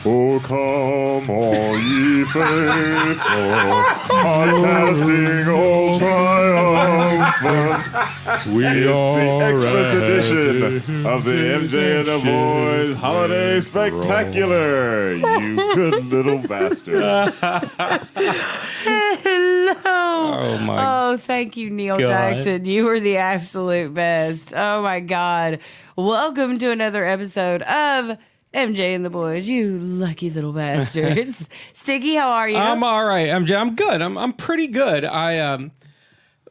Oh, come all ye faithful, podcasting all triumphant. It's the Xmas edition of the MJ and the Boys Holiday Spectacular. You good little bastard. Hello. Oh, thank you, Neil God. Jackson. You were the absolute best. Oh, my God. Welcome to another episode of MJ and the Boys, you lucky little bastards. Sticky, how are you? I'm all right, MJ. I'm good. I'm pretty good.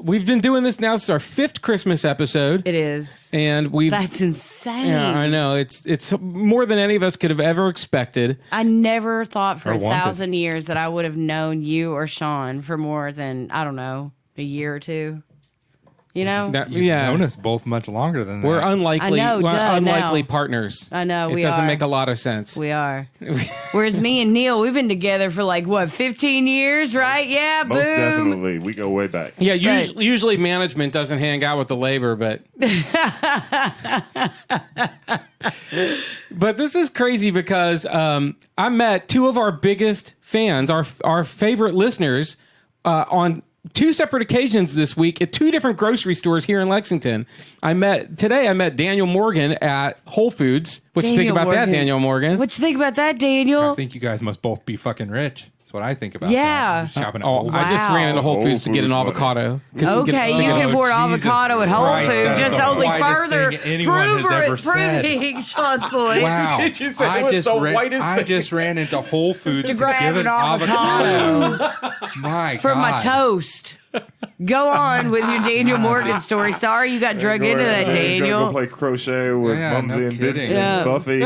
We've been doing this now. This is our 5th Christmas episode. It is. And That's insane. Yeah, I know. It's more than any of us could have ever expected. I never thought for Or wanted. 1,000 years that I would have known you or Sean for more than, I don't know, a year or two. You know? You've known us both much longer than that. We're unlikely, I know, unlikely now. partners. I know, it we doesn't are. make a lot of sense. We are. Whereas me and Neil, we've been together for 15 years, right? Yeah, Most boom. definitely. We go way back. Yeah, Right. usually management doesn't hang out with the labor, but but this is crazy because I met two of our biggest fans, our favorite listeners, on 2 separate occasions this week at 2 different grocery stores here in Lexington. I met Daniel Morgan at Whole Foods. What you think about that, Daniel Morgan? What you think about that, Daniel? I think you guys must both be fucking rich. That's what I think about Yeah. that. Shopping at Oh, Whole Foods. I just ran into Whole Whole Foods to get an Foods, avocado. Okay, you can afford Jesus avocado at Whole Christ, Foods. that's Just the only whitest further thing anyone has ever said. proving Sean's point. Wow. Did you say it was the whitest I thing? just ran into Whole Foods to grab give an an avocado. My For my God. toast. Go on with your Daniel Morgan story. Sorry you got drug into that, Go Daniel. play crochet with Yeah, Mumsy no and kidding. Yeah. Buffy.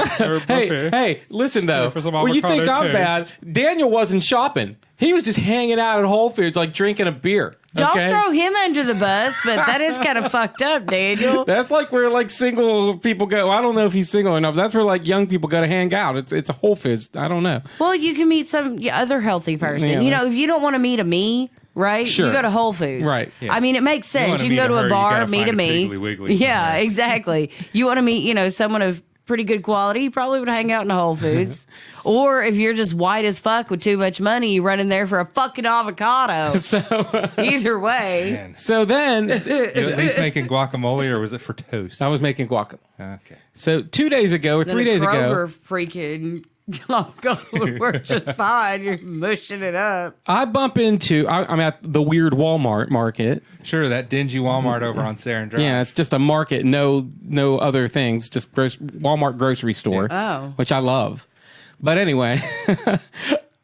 Hey, listen though. for some When you think avocado I'm bad, Daniel wasn't shopping. He was just hanging out at Whole Foods, like drinking a beer. Don't okay? throw him under the bus, but that is kind of fucked up, Daniel. That's like where like single people go. I don't know if he's single or not, but that's where like young people go to hang out. It's a Whole Foods. I don't know. Well, you can meet some other healthy person. Yeah, You know, if you don't want to meet a me, right? Sure. You go to Whole Foods. Right, yeah. I mean, it makes sense. wanna You can meet go to her, a you bar, gotta meet find a a me. Piggly Wiggly Yeah, somewhere. exactly. You want to meet, someone of pretty good quality, you probably would hang out in a Whole Foods. Or if you're just white as fuck with too much money, you run in there for a fucking avocado. So Either way. Man. so then You at least making guacamole, or was it for toast? I was making guacamole. Okay. So 2 days ago or Then 3 a days ago, Kroger freaking would work just fine. You're mushing it up. I'm at the weird Walmart market. Sure, that dingy Walmart over on Sarin Drive. Yeah, it's just a market, no other things, just Walmart grocery store, Oh. which I love. But anyway,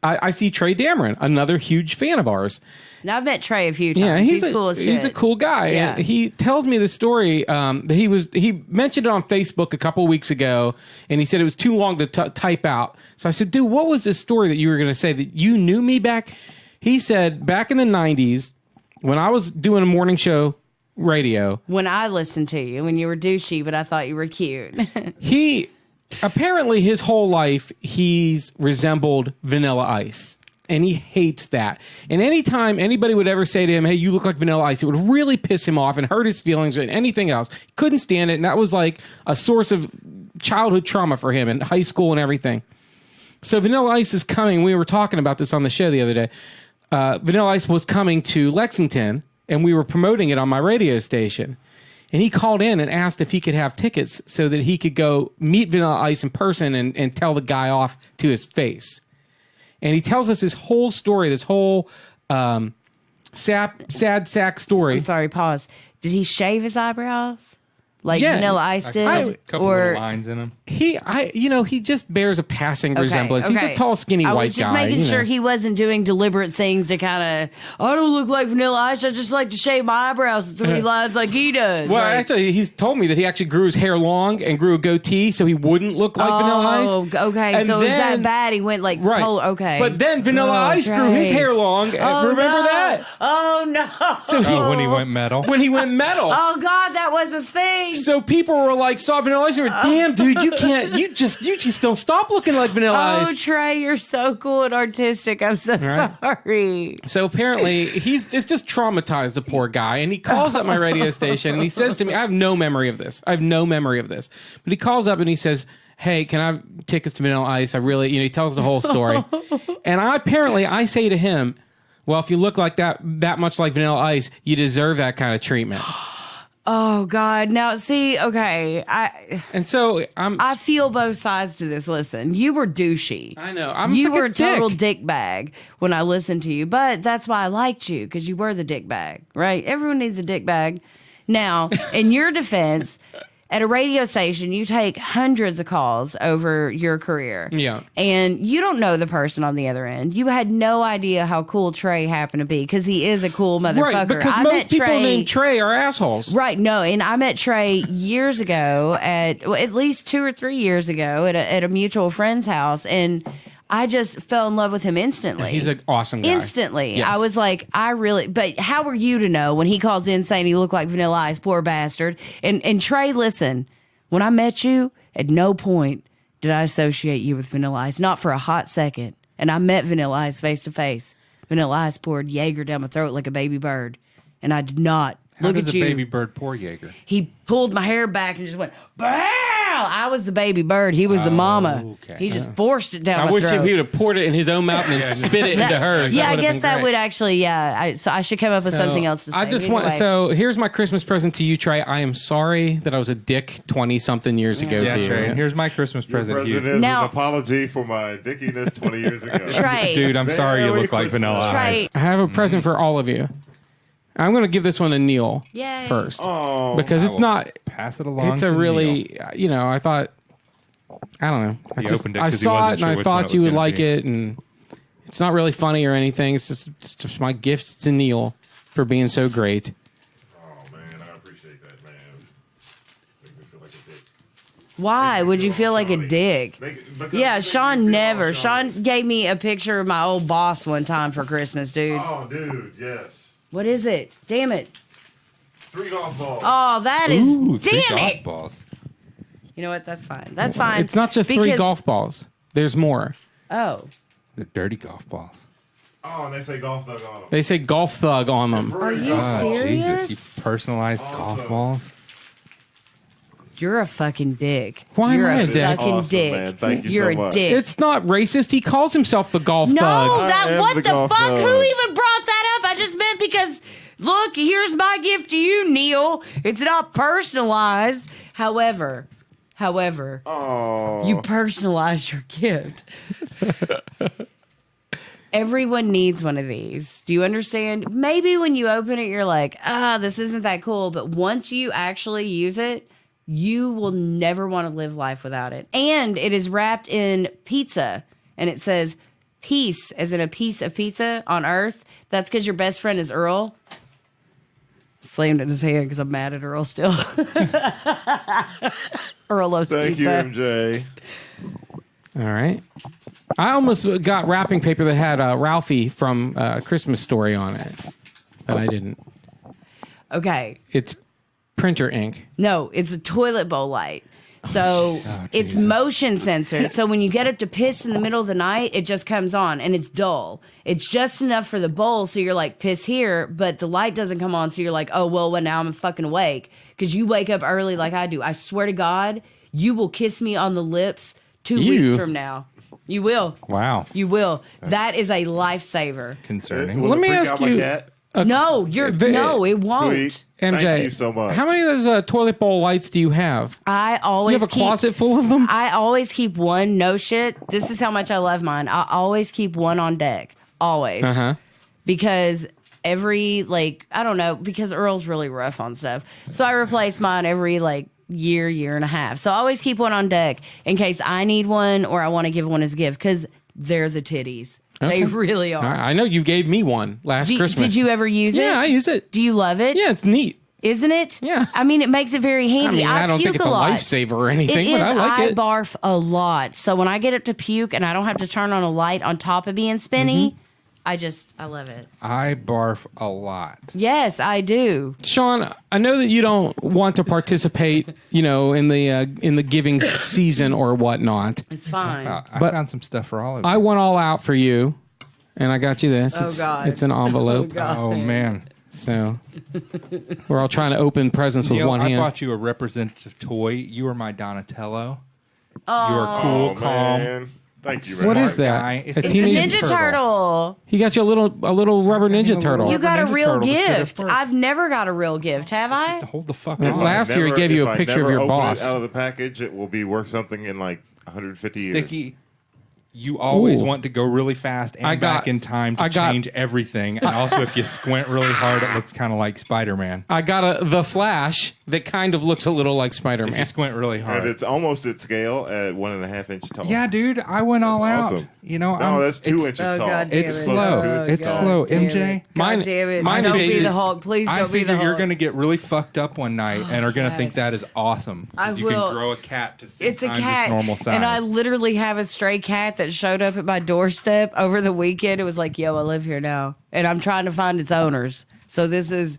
I see Trey Dameron, another huge fan of ours. Now, I've met Trey a few times. Yeah, he's cool as shit. He's a cool guy. Yeah. And he tells me the story that he mentioned it on Facebook a couple weeks ago, and he said it was too long to type out. So I said, dude, what was this story that you were going to say that you knew me back? He said back in the 90s when I was doing a morning show radio, When I listened to you, when you were douchey, but I thought you were cute. he apparently his whole life he's resembled Vanilla Ice. And he hates that. And anytime anybody would ever say to him, hey, you look like Vanilla Ice, it would really piss him off and hurt his feelings and anything else. He couldn't stand it. And that was like a source of childhood trauma for him in high school and everything. So Vanilla Ice is coming. We were talking about this on the show the other day. Vanilla Ice was coming to Lexington, and we were promoting it on my radio station. And he called in and asked if he could have tickets so that he could go meet Vanilla Ice in person and tell the guy off to his face. And he tells us this whole story, this whole sad sack story. I'm sorry, pause. Did he shave his eyebrows? Like Yeah. Vanilla Ice did? A couple little lines in them. He just bears a passing resemblance. He's a tall, skinny I white was just guy. making sure he wasn't doing deliberate things to kind of, I don't look like Vanilla Ice. I just like to shave my eyebrows with 3 lines like he does. Well, Like, actually, he's told me that he actually grew his hair long and grew a goatee so he wouldn't look like Vanilla Ice. Oh, okay. And So is that then- bad? He went like, Right. okay. But then Vanilla Ice grew his Trey. hair long. Remember no. that? Oh, no. Oh, when he went metal. When he went metal. Oh, God, that was a thing. So people were like, saw Vanilla Ice and were, damn, dude, you just don't stop looking like Vanilla Oh, Ice. Trey, you're so cool and artistic. I'm so sorry. So apparently it's just traumatized the poor guy. And he calls up my radio station and he says to me, I have no memory of this. But he calls up and he says, hey, can I have tickets to Vanilla Ice? I really, he tells the whole story. And I say to him, well, if you look like that much like Vanilla Ice, you deserve that kind of treatment. Oh God! Now, see, okay, I feel both sides to this. Listen, you were douchey. I know. You were a total dick bag when I listened to you, but that's why I liked you, because you were the dick bag, right? Everyone needs a dick bag. Now, in your defense, at a radio station, you take hundreds of calls over your career. Yeah. And you don't know the person on the other end. You had no idea how cool Trey happened to be, because he is a cool motherfucker. Right, because most people named Trey are assholes. Right, no, and I met Trey years ago at least 2 or 3 years ago at a mutual friend's house, and I just fell in love with him instantly. He's an awesome guy. Instantly. Yes. I was like, but how were you to know when he calls in saying he looked like Vanilla Ice, poor bastard? And Trey, listen, when I met you, at no point did I associate you with Vanilla Ice, not for a hot second. And I met Vanilla Ice face to face. Vanilla Ice poured Jaeger down my throat like a baby bird. And I did not look at you. How does a baby bird pour Jaeger? He pulled my hair back and just went, "Bow!" I was the baby bird. He was the mama. Okay. He just forced it down my I wish throat. he would have poured it in his own mouth and then spit it into hers. Yeah, I That would've guess been that great. would actually, so I should come up with something else to say. I just Anyway. so here's my Christmas present to you, Trey. I am sorry that I was a dick 20-something years ago Yeah, to you. Trey. And here's my Christmas Your present to present you. is Now- an apology for my dickiness 20 years ago. Trey. Dude, I'm sorry you Merry look like Christmas. Vanilla Trey. Ice. I have a present for all of you. I'm going to give this one to Neil Yay. first. Oh, Because I it's will not, Pass it along. it's a to really, Neil. I thought, I don't know. He opened it I 'cause he saw wasn't it and sure I which one thought it you was would gonna like be. it. And it's not really funny or anything. It's just my gift to Neil for being so great. Oh, man, I appreciate that, man. Make me feel like a dick. Why would you feel like a Shawnee. dick? Because Yeah, make me Sean feel never. all Shawnee. Sean gave me a picture of my old boss one time for Christmas, dude. Oh, dude, yes. What is it? Damn it. 3 golf balls. Oh, that is. Ooh, 3 damn golf it. balls. You know what? That's fine. That's fine. It's not just 3 Because- golf balls. There's more. Oh. The dirty golf balls. Oh, and they say golf thug on them. They say golf thug on them. Are you Oh, serious? Jesus, you personalized golf Awesome. balls? You're a fucking dick. Why am You're I a a dick? fucking Awesome, dick. man. Thank you You're so a much. dick. It's not racist. He calls himself the golf No, thug. that am what the the golf fuck? thug. Who even brought that up? I just meant because look, here's my gift to you, Neil. It's not personalized. However, Oh. you personalize your gift. Everyone needs one of these. Do you understand? Maybe when you open it, you're like, this isn't that cool. But once you actually use it, you will never want to live life without it. And it is wrapped in pizza. And it says peace, as in a piece of pizza on earth. That's because your best friend is Earl. Slammed in his hand because I'm mad at Earl still. Earl loves Thank you, pizza. MJ. All right. I almost got wrapping paper that had Ralphie from Christmas Story on it, but I didn't. Okay. It's printer ink. No, it's a toilet bowl light. So it's Jesus. motion censored. So when you get up to piss in the middle of the night, it just comes on and it's dull. It's just enough for the bowl. So you're like, piss here, but the light doesn't come on. So you're like, oh, well, now I'm fucking awake. Because you wake up early like I do. I swear to God, you will kiss me on the lips 2 weeks from now. You will. Wow. You will. That is a lifesaver. Concerning. Will Let it me freak ask out my you- cat? No, no, it won't. Sweet. MJ, Thank you so much. how many of those toilet bowl lights do you have? I You always have a closet full of them? I always keep one. No shit. This is how much I love mine. I always keep one on deck. Always. Uh-huh. Because every, I don't know, because Earl's really rough on stuff. So I replace mine every, year and a half. So I always keep one on deck in case I need one or I want to give one as a gift because they're the titties. They Okay. really are. I know you gave me one last Christmas. Did you ever use it? Yeah, I use it. Do you love it? Yeah, it's neat. Isn't it? Yeah. I mean, it makes it very handy. I don't think puke it's a lot. lifesaver or anything, It is. but I like it. barf a lot. So when I get up to puke and I don't have to turn on a light on top of being spinny, Mm-hmm. I love it. I barf a lot. Yes, I do. Sean, I know that you don't want to participate, in the giving season or whatnot. It's fine. I But found some stuff for all of you. I went all out for you, and I got you this. Oh, God. It's an envelope. God. Oh, man. So we're all trying to open presents with Neil, one I hand. bought you a representative toy. You were my Donatello. You are cool, Oh, calm. man. Thank you, man. What is that? guy. It's A a It's teenage a Ninja Turtle. He got you a little rubber Ninja Turtle. You got a Ninja real Turtle to sit at gift. work. I've never got a real gift, have I? Hold the fuck Well, on. last year he gave you if a I picture of never your open boss. it out of the package, it will be worth something in like 150 years. Sticky. You always Ooh. want to go really fast and I got- back in time to I got- change everything. And also, if you squint really hard, it looks kind of like Spider-Man. I got the Flash that kind of looks a little like If you Spider-Man. squint really And hard. it's almost at scale at 1.5 inch tall. Yeah, dude, I went all That's out. awesome. You know, No, that's 2 it's- inches Oh, tall. God damn It's it. slow. Oh, It's God slow. damn MJ? it. Mine- God damn it. mine Don't be is- the Hulk. Please I don't be the figure Hulk. you're going to get really fucked up one night and are going to think yes. that is awesome. 'Cause I you will. can grow a cat to 6 It's a times cat, its normal size. and I literally have a stray cat that showed up at my doorstep over the weekend. It was like, "Yo, I live here now," and I'm trying to find its owners. So this is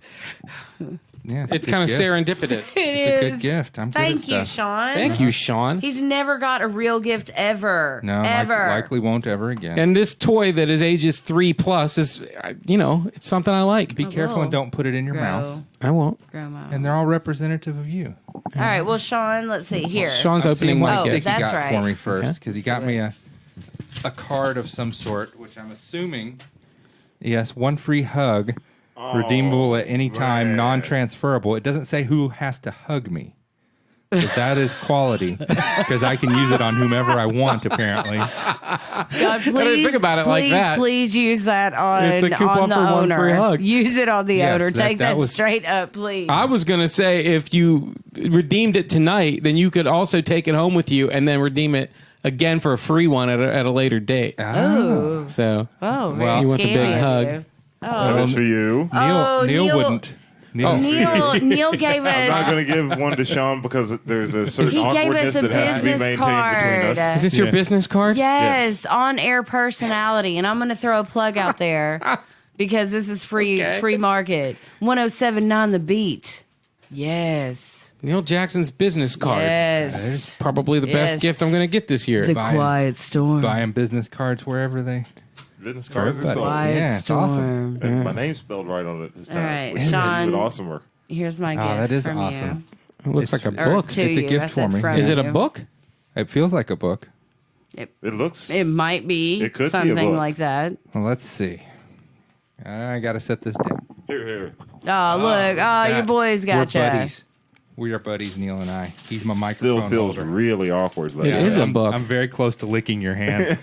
yeah, It's a kind of gift. serendipitous. it It's a is. good gift. I'm good at Thank you, stuff. Sean. Thank you, Sean. He's never got a real gift ever. No, ever. likely won't ever again. And this toy that is ages 3+ is, it's something I like. Be careful and don't put it in your mouth. I won't. Grandma. And they're all representative of you. All right, well, Sean, let's see here. Sean's I'm seeing opening what my Oh, stick gift. he that's got right. for me first Okay. because he got me a card of some sort, which I'm assuming, yes, one free hug, redeemable at any time, man. non-transferable. It doesn't say who has to hug me. So that is quality because I can use it on whomever I want, apparently. God, please, didn't think about it like please, that. Please use that on, It's a coupon on the for one owner. free hug. Use it on the Yes, owner. that- Take that that, was- straight up, please. I was going to say if you redeemed it tonight, then you could also take it home with you and then redeem it again for a free one at a later date. Oh, So oh, very Well, you want the scammy big of hug. you. That is for you. Oh, Neil Neil- wouldn't. Neil, Neil gave I'm not us. going to give one to Sean because there's a certain He gave awkwardness us a that has to be business maintained card. between us. is this your Yeah. business card? Yes, on air personality, and I'm going to throw a plug out there because this is free Okay. free market. 1079 The Beat. Yes. Neil Jackson's business card. Yes. Probably the best Yes. gift I'm going to get this year. The Buying- Quiet Storm. buying business cards wherever they. Business cards are everybody. sold. Quiet Yeah, it's Storm. awesome. And my name's spelled right on it this time. All right, which makes Sean. it awesomer. Here's my gift. that is from awesome. It looks like a It's- You. Or book. to It's a you. gift I for said me. from Is it a you. book? It feels like a book. It looks. It might be It could be a something book. like that. Well, let's see. I got to set this down. Here. Oh, look. Oh, that- your boy's got We're you. buddies. We are buddies, Neil and I. He's my Still microphone feels holder. really awkward. But It is a I'm, book. I'm very close to licking your hand.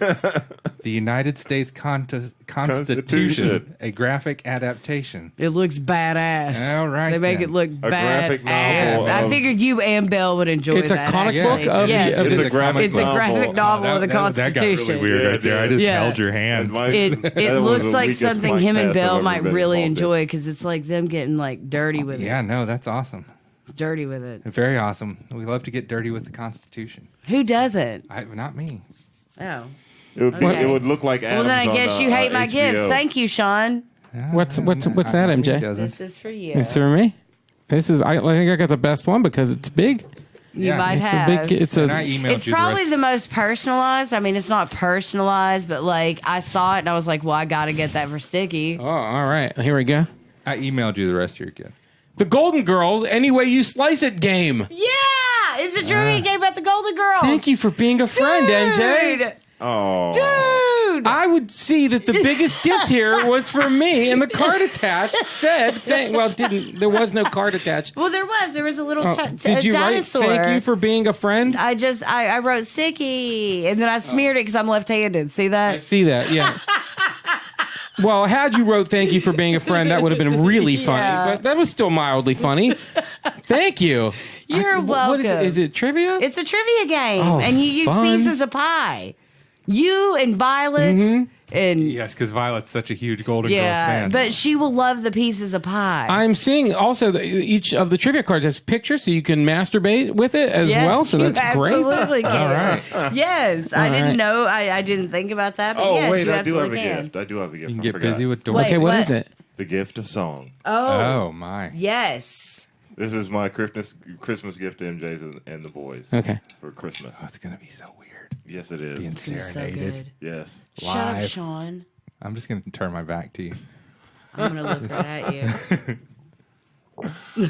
The United States Constitution, a graphic adaptation. It looks badass. All right, They make then. it look graphic badass. novel I of- figured you and Belle would enjoy It's a that. comic actually. book of Yes. the- of It's the- a graphic It's a graphic novel of the That got Constitution. really weird Yeah, right there. I it just did. held your And hand. my- It that was looks the like weakest something mic him and pass Belle I've might ever been really involved in. enjoy because it's like them getting like dirty with it. Yeah, no, that's awesome. Dirty with it. Very awesome. We love to get dirty with the Constitution. Who doesn't? Not me. Oh. It would, Okay. it would look like Well, Adams then I on, guess you hate my HBO. gift. Thank you, Sean. What's that, MJ? He doesn't. This is for you. It's for me. This is. I think I got the best one because it's big. You Yeah, might It's have. a big. It's And I a. emailed It's you probably the the most personalized. I mean, it's not personalized, but like I saw it and I was like, well, I got to get that for Sticky. Oh, all right. Here we go. I emailed you the rest of your gift. The Golden Girls. Any way you slice it game. Yeah, it's a trivia game about the Golden Girls. Thank you for being a friend, MJ. Dude. Oh, Dude. I would see that the biggest gift here was for me, and the card attached said, there was no card attached. Well, there was a little Did you write, dinosaur. thank you for being a friend? I wrote Sticky, and then I smeared it because I'm left-handed. See I that? see that, yeah. Well, had you wrote thank you for being a friend, that would have been really funny, Yeah. but that was still mildly funny. Thank you. You're What is it? welcome. Is it trivia? It's a trivia game, Oh, and you use fun. pieces of pie. You and Violet and Yes, because Violet's such a huge Golden Girls yeah, fan. but she will love the pieces of pie. I'm seeing also that each of the trivia cards has pictures, so you can masturbate with it as Yes, well. So you that's great. absolutely can. All right. Yes, I All didn't right. know. I didn't think about that. But oh yes, wait, you I do have a absolutely can. gift. I do have a gift. You can I get forgot. busy with doors. Wait. Okay, what what? is it? The gift of song. Oh, my. Yes. This is my Christmas gift to MJ's and the boys. Okay. For Christmas. That's going to be so weird. Yes, it is. Being It's gonna be so serenaded. good. Yes. Shut up, Live. Sean. I'm just going to turn my back to you. I'm gonna look right at you.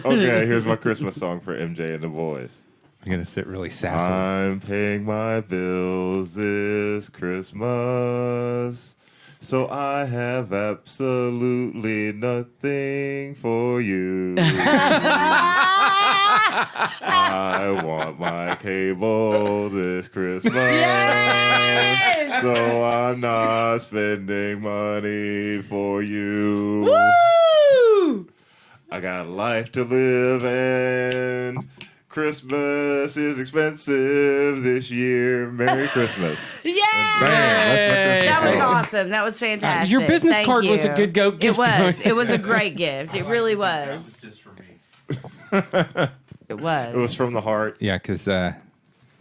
Okay, here's my Christmas song for MJ and the boys. I'm gonna sit really sassy. I'm paying my bills this Christmas, so I have absolutely nothing for you. I want my cable this Christmas, so I'm not spending money for you. Woo! I got a life to live and Christmas is expensive this year. Merry Christmas. Yay! That's my Christmas That was song. awesome. That was fantastic. Your business Thank card was a you. good gift. It was. It was a great gift. It really was. Just for me. It was. It was from the heart. Yeah, because that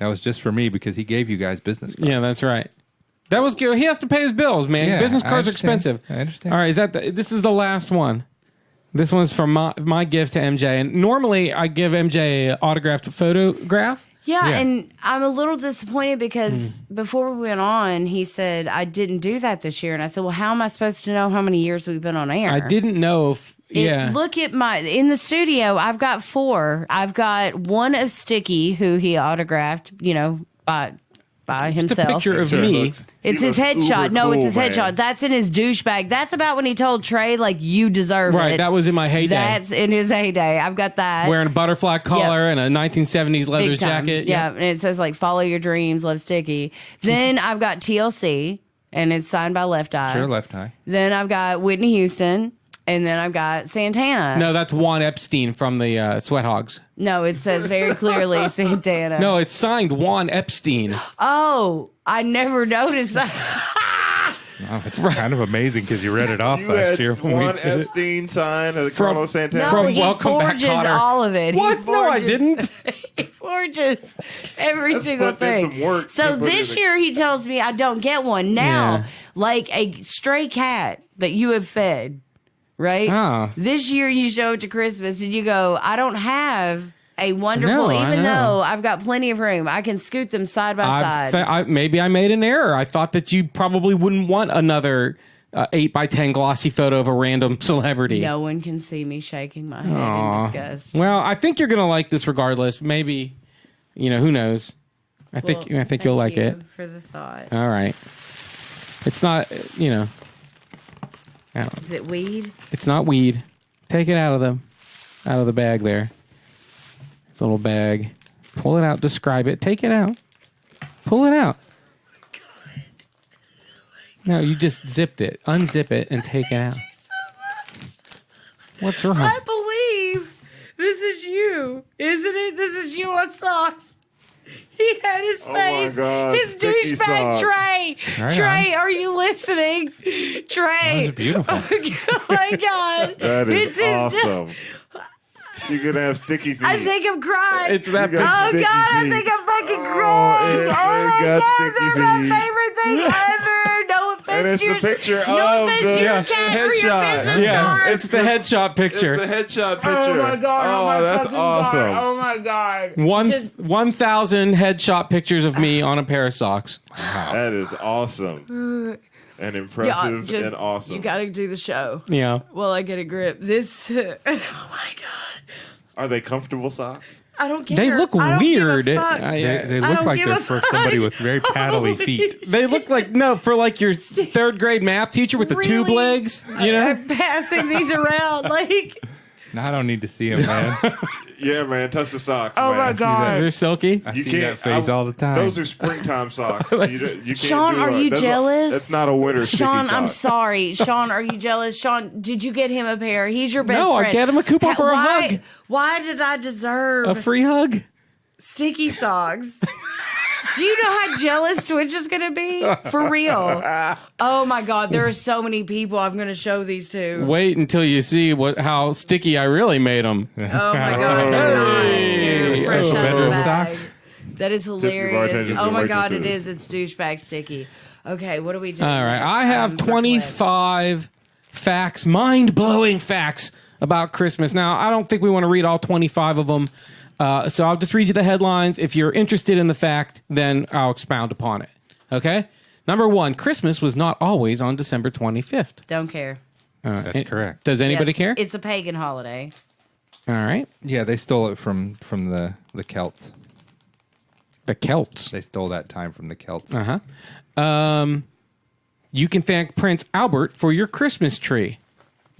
was just for me because he gave you guys business cards. Yeah, that's right. That was good. He has to pay his bills, man. Yeah, Business I cards are understand. expensive. I understand. All right, this is the last one. This one's from my gift to MJ. And normally I give MJ an autographed photograph. Yeah, Yeah. and I'm a little disappointed because before we went on, he said, I didn't do that this year. And I said, well, how am I supposed to know how many years we've been on air? I didn't know if, Look at in the studio, I've got 4. I've got one of Sticky, who he autographed, by It's a himself. picture of Sure, me. looks- It's he his looks headshot. uber No, cool, it's his headshot. man. That's in his douchebag. That's about when he told Trey, you deserve Right, it. that was in my heyday. That's in his heyday. I've got that. Wearing a butterfly collar and a 1970s leather Big time. jacket. Yeah, and it says follow your dreams, love Sticky. Then I've got TLC, and it's signed by Left Eye. Sure, left eye. Then I've got Whitney Houston, and then I've got Santana. No, that's Juan Epstein from the Sweat Hogs. No, it says very clearly Santana. No, it's signed Juan Epstein. Oh, I never noticed that. Oh, it's kind of amazing because you read it off You last had year when we one did it. Epstein sign of From- Carlos Santana. No, From he Welcome Back, forges Kotter. all of it. He What? No, I forges- didn't. He forges every That's single putting in thing. some work So to put this in a- year he tells me I don't get one. Now, Yeah. like a stray cat that you have fed, right? Oh. This year you show it to Christmas and you go, I don't have a wonderful, No, I even know. though I've got plenty of room, I can scoot them side by side. Maybe I made an error. I thought that you probably wouldn't want another 8x10 glossy photo of a random celebrity. No one can see me shaking my head Aw. in disgust. Well, I think you're gonna like this regardless. Maybe, who knows? I think Well, you'll like thank it. you for the thought. All right. It's not, I don't- Is it weed? it's not weed. Take it out of the bag there. It's a little bag. Pull it out. Describe it. Take it out. Pull it out. No, you just zipped it. Unzip it and take it out. What's wrong? I believe this is you, isn't it? This is you on socks. He had his my face, God, his sticky douchebag socks. Trey. Right Trey, are you listening? Trey. Those are beautiful. Oh my God. That is It's his- awesome. You're going to have sticky feet. I think I'm crying. It's that You got Oh sticky God, I feet. think I'm fucking Oh, crying. it Oh has my got God, sticky they're my feet. favorite thing ever. No offense And it's to the your, picture no of offense the to your cat for your headshot. business card. It's the headshot picture. It's the headshot picture. Oh my God. Oh, my that's fucking awesome. God. Oh my God. One Just- 1,000 headshot pictures of me on a pair of socks. That is awesome. And impressive just- and awesome. You got to do the show. Yeah. Well, I get a grip. This. Oh my God. Are they comfortable socks? I don't care. They look I don't give a weird. fuck. They I look don't like give they're a for fuck. somebody with very paddly feet. They look like for like your third grade math teacher with the tube Really? legs, you know? I'm passing these around like. No, I don't need to see them, man. Yeah, man. Touch the socks, Oh man. my God. They're silky. I see that phase all the time. Those are springtime socks. You can't Sean, do are it. you jealous? That's not a winter sticky Sean, sock. I'm sorry. Sean, are you jealous? Sean, did you get him a pair? He's your best No, I friend. get him a coupon for a why, hug. Why did I deserve A free hug. sticky socks? Do you know how jealous Twitch is going to be? For real. Oh my God, there are so many people I'm going to show these to. Wait until you see how sticky I really made them. Oh my God, they're not. They're Hey. fresh Oh, out of the bedroom bag. socks? That is your hilarious. bartenders Oh and my God, it waitresses. is. It's douchebag sticky. Okay, what do we do? All right. next? I have I'm 25 facts, mind-blowing facts about Christmas. Now, I don't think we want to read all 25 of them. So I'll just read you the headlines. If you're interested in the fact, then I'll expound upon it. Okay? Number 1, Christmas was not always on December 25th. Don't care. That's correct. Does anybody Yes, care? It's a pagan holiday. All right. Yeah, they stole it from the Celts. The Celts. They stole that time from the Celts. You can thank Prince Albert for your Christmas tree.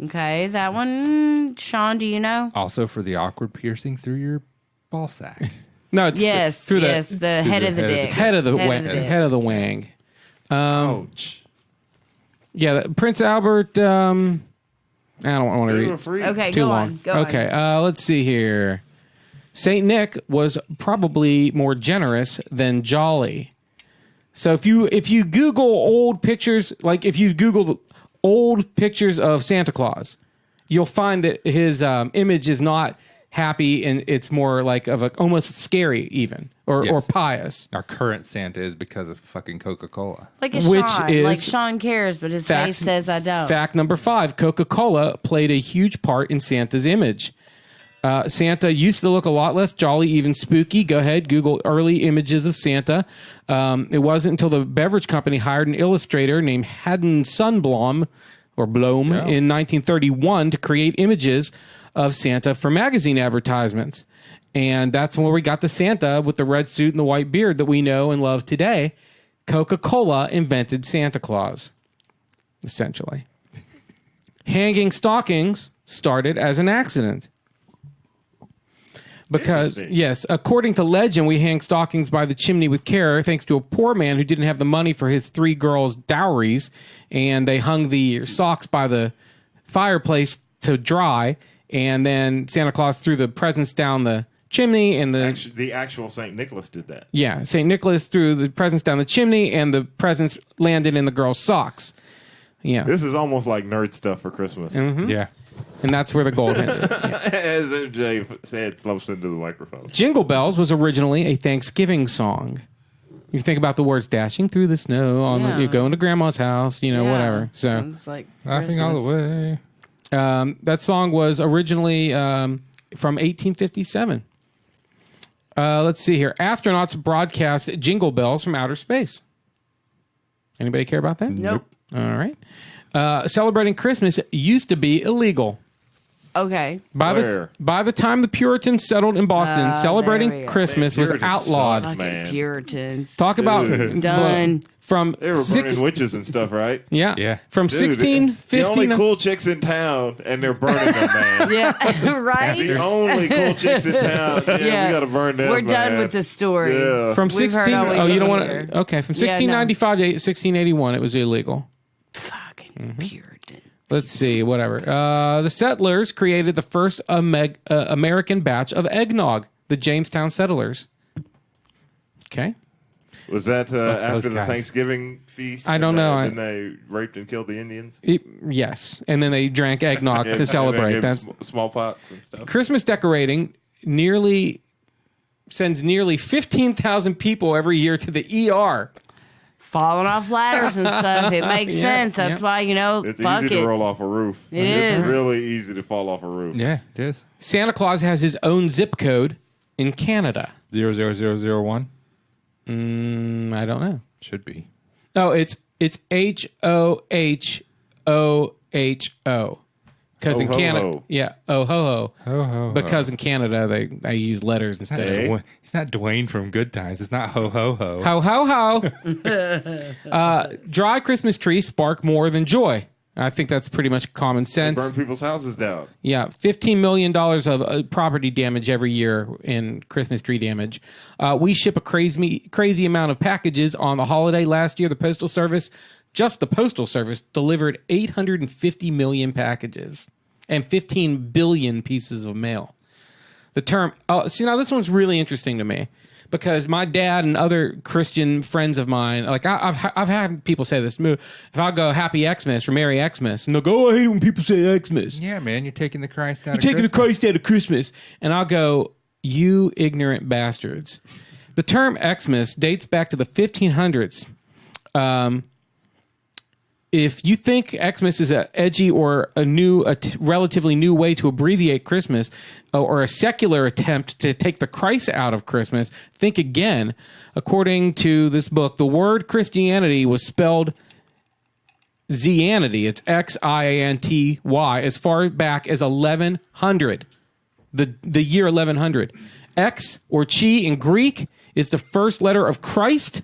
Okay, that one, Sean, do you know? Also for the awkward piercing through your ball sack. No, it's Yes, through yes, the head of the dick. head of the dick. head of the wang. Ouch. Yeah, Prince Albert. I don't want to read Okay, too go long. on. Go on. Okay, let's see here. Saint Nick was probably more generous than jolly. So if you Google old pictures, like if you Google old pictures of Santa Claus, you'll find that his image is not happy, and it's more like of a almost scary even or Yes. pious. Our current Santa is because of fucking Coca-Cola. Like a Which Sean. is- Like Sean cares, but his face says I don't. Fact number 5, Coca-Cola played a huge part in Santa's image. Santa used to look a lot less jolly, even spooky. Go ahead, Google early images of Santa. It wasn't until the beverage company hired an illustrator named Haddon Sundblom in 1931 to create images of Santa for magazine advertisements. And that's where we got the Santa with the red suit and the white beard that we know and love today. Coca-Cola invented Santa Claus, essentially. Hanging stockings started as an accident. Because, yes, according to legend, we hang stockings by the chimney with care thanks to a poor man who didn't have the money for his 3 girls' dowries, and they hung the socks by the fireplace to dry, and then Santa Claus threw the presents down the chimney, and The actual St. Nicholas did that. Yeah, St. Nicholas threw the presents down the chimney, and the presents landed in the girls' socks. Yeah. This is almost like nerd stuff for Christmas. Yeah. And that's where the gold ended. Yes. As MJ said, close into the microphone. Jingle Bells was originally a Thanksgiving song. You think about the words dashing through the snow, you're going to grandma's house, Yeah. whatever. So It's like Laughing all the Christmas. way. that song was originally from 1857. Let's see here. Astronauts broadcast Jingle Bells from outer space. Anybody care about that? Nope. All right. Celebrating Christmas used to be illegal. Okay. By the time the Puritans settled in Boston, there we celebrating go. Christmas was Puritans outlawed. suck. Fucking Man. Puritans. Talk about Done. from They were burning witches and stuff, right? Yeah. From Dude, 1650. the only cool chicks in town, and they're burning them, man. Yeah, right? The only cool chicks in town. Yeah, we got to burn them. We're done man. with the story. Yeah. From We've heard 16. all we Oh, you need don't to want hear. to. Okay, from Yeah, no. 1695 to 1681, it was illegal. Fucking Puritan. Let's see, whatever. The settlers created the first American batch of eggnog, the Jamestown settlers. Okay. Was that after the guys. Thanksgiving feast? I don't know. Then they raped and killed the Indians? Yes. And then they drank eggnog And to celebrate. then gave That's them smallpox and stuff. Christmas decorating sends nearly 15,000 people every year to the ER. Falling off ladders and stuff. It makes sense. That's why, It's fuck easy it. to roll off a roof. It's really easy to fall off a roof. Yeah, it is. Santa Claus has his own zip code in Canada. 00001. I don't know. Should be. Oh, it's HOHOHO. Because in ho, Canada, ho. yeah, oh ho ho. Because in Canada they use letters instead. Hey. It's not Dwayne from Good Times. It's not ho ho ho. Ho ho ho. Dry Christmas trees spark more than joy. I think that's pretty much common sense. Burn people's houses down. Yeah, $15 million of property damage every year in Christmas tree damage. We ship a crazy amount of packages on the holiday. Last year, the Postal Service delivered 850 million packages and 15 billion pieces of mail. The term, now this one's really interesting to me because my dad and other Christian friends of mine, like I've had people say this to me. If I go Happy Xmas or Merry Xmas, and they'll go, oh, I hate it when people say Xmas. Yeah, man, you're taking the Christ out. You're taking the Christ out of Christmas. And I'll go, you ignorant bastards. The term Xmas dates back to the 1500s. If you think Xmas is a edgy or a relatively new way to abbreviate Christmas or a secular attempt to take the Christ out of Christmas, think again. According to this book, the word Christianity was spelled Zianity. It's Xinty as far back as 1100, the year 1100. X or chi in Greek It's the first letter of Christ,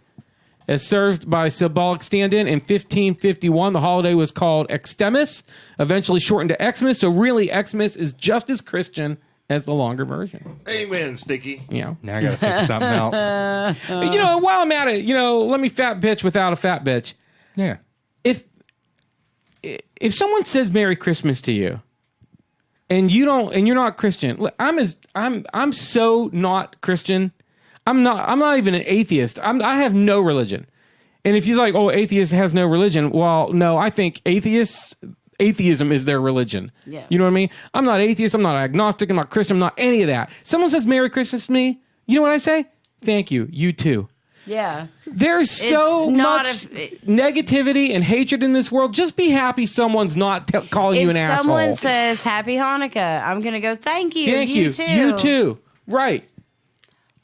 as served by symbolic stand-in 1551. The holiday was called Xmas, eventually shortened to Xmas. So really, Xmas is just as Christian as the longer version. Amen, Sticky. You know. Now I got to think of something else. You know, while I'm at it, you know, let me fat bitch without a fat bitch. Yeah. If someone says Merry Christmas to you, and you're not Christian, look, I'm so not Christian. I'm not even an atheist. I have no religion. And if you're like, oh, atheist has no religion, well, no, I think atheism is their religion. Yeah. You know what I mean? I'm not atheist. I'm not agnostic. I'm not Christian. I'm not any of that. Someone says Merry Christmas to me. You know what I say? Thank you. You too. Yeah. There's so not much negativity and hatred in this world. Just be happy someone's not calling you an asshole. If someone says Happy Hanukkah, I'm going to go, thank you. Thank you. Too. You too. Right.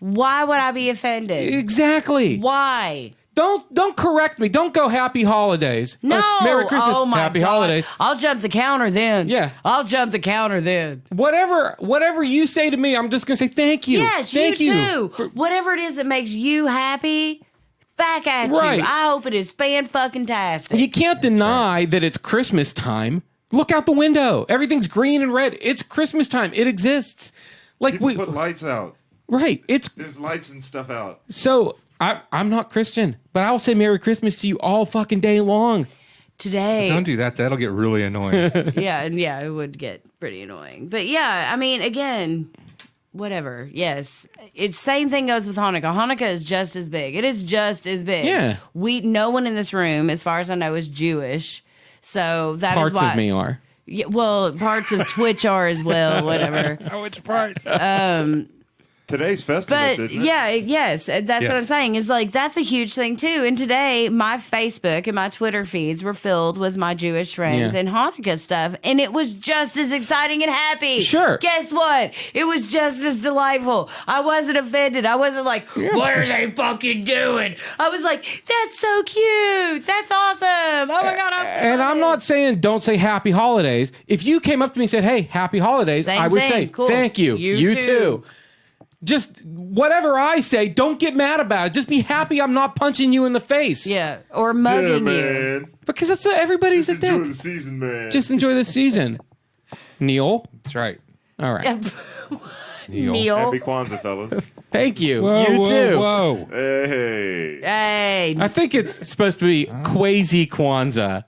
Why would I be offended? Exactly. Why? Don't correct me. Don't go Happy Holidays. No. Merry Christmas. Oh my Happy God. Holidays. I'll jump the counter then. Yeah. I'll jump the counter then. Whatever you say to me, I'm just going to say thank you. Yes, thank you you. too. Whatever it is that makes you happy, back at Right. you. I hope it is fan-fucking-tastic. You can't deny that it's Christmas time. Look out the window. Everything's green and red. It's Christmas time. It exists. Like People put lights out. Right. There's lights and stuff out. So I'm not Christian, but I'll say Merry Christmas to you all fucking day long. Today. Don't do that. That'll get really annoying. Yeah, it would get pretty annoying. But yeah, I mean, again, whatever. Yes. It's same thing goes with Hanukkah. Hanukkah is just as big. It is just as big. Yeah. No one in this room, as far as I know, is Jewish. So that Parts is why of me are. Yeah, well, parts of Twitch are as well, whatever. Which parts? Today's festival, But isn't it? yeah, yes, that's what I'm saying. Is like that's a huge thing too. And today, my Facebook and my Twitter feeds were filled with my Jewish friends Yeah. and Hanukkah stuff, and it was just as exciting and happy. Sure. Guess what? It was just as delightful. I wasn't offended. I wasn't like, what are they fucking doing? I was like, that's so cute. That's awesome. Oh my god! And I'm not saying don't say Happy Holidays. If you came up to me and said, "Hey, Happy Holidays," Same I would thing. say, Cool. "Thank you. You too." Just whatever I say, don't get mad about it. Just be happy I'm not punching you in the face. Yeah, or Yeah, mugging you. man. Because that's everybody's a Enjoy dick. the season, man. Just enjoy the season. Neil. That's right. All right. Neil. Happy Kwanzaa, fellas. Thank you. Whoa, you whoa, too. whoa. Hey. Hey, I think it's supposed to be Quasi Kwanzaa.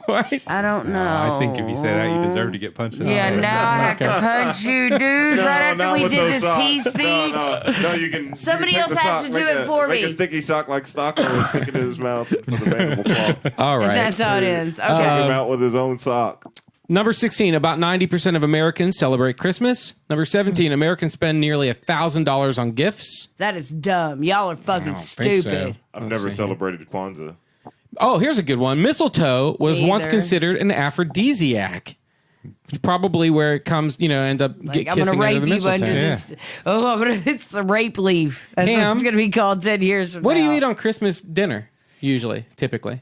Right? I don't know. I think if you say that, you deserve to get punched in the Yeah, face. now I have to punch you, dude. right after not we with did those this socks. peace speech. No, you can. Somebody you can else take the has sock, to do make it for make me. a sticky sock like Stockholm and stick it in his mouth for the mandible claw. All right. That's how it ends. Okay. Choke him out with his own sock. Number 16, about 90% of Americans celebrate Christmas. Number 17, Americans spend nearly $1,000 on gifts. That is dumb. Y'all are fucking think so. stupid. I've never celebrated Kwanzaa. Oh, here's a good one. Mistletoe was Me once either. considered an aphrodisiac. It's probably where it comes, end up Like, I'm kissing gonna under rape the you mistletoe. under this. Oh, it's the rape leaf. That's what Ham. it's gonna be called 10 years from What do now. you eat on Christmas dinner, usually, typically?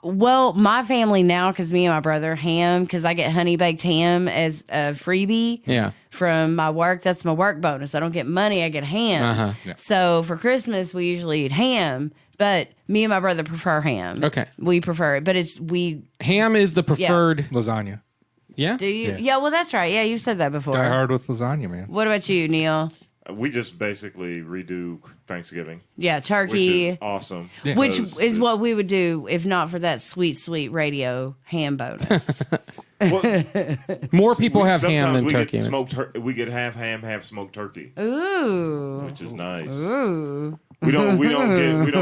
Well, my family now, because me and my brother, ham, because I get honey baked ham as a freebie. Yeah. From my work, that's my work bonus. I don't get money, I get ham. Uh-huh. Yeah. So for Christmas, we usually eat ham, but me and my brother prefer ham. Okay. We prefer it, but Ham is the preferred. Lasagna. Yeah? do you? Yeah. Yeah, well, that's right. Yeah, you said that before. Die hard with lasagna, man. What about you, Neil? We just basically redo Thanksgiving, Yeah, which turkey. is awesome. Yeah. Which because is what we would do if not for that sweet, sweet radio ham bonus. well, More people have ham sometimes than we turkey. Get smoked we get half ham, half smoked turkey, Ooh. which is nice. Ooh. We don't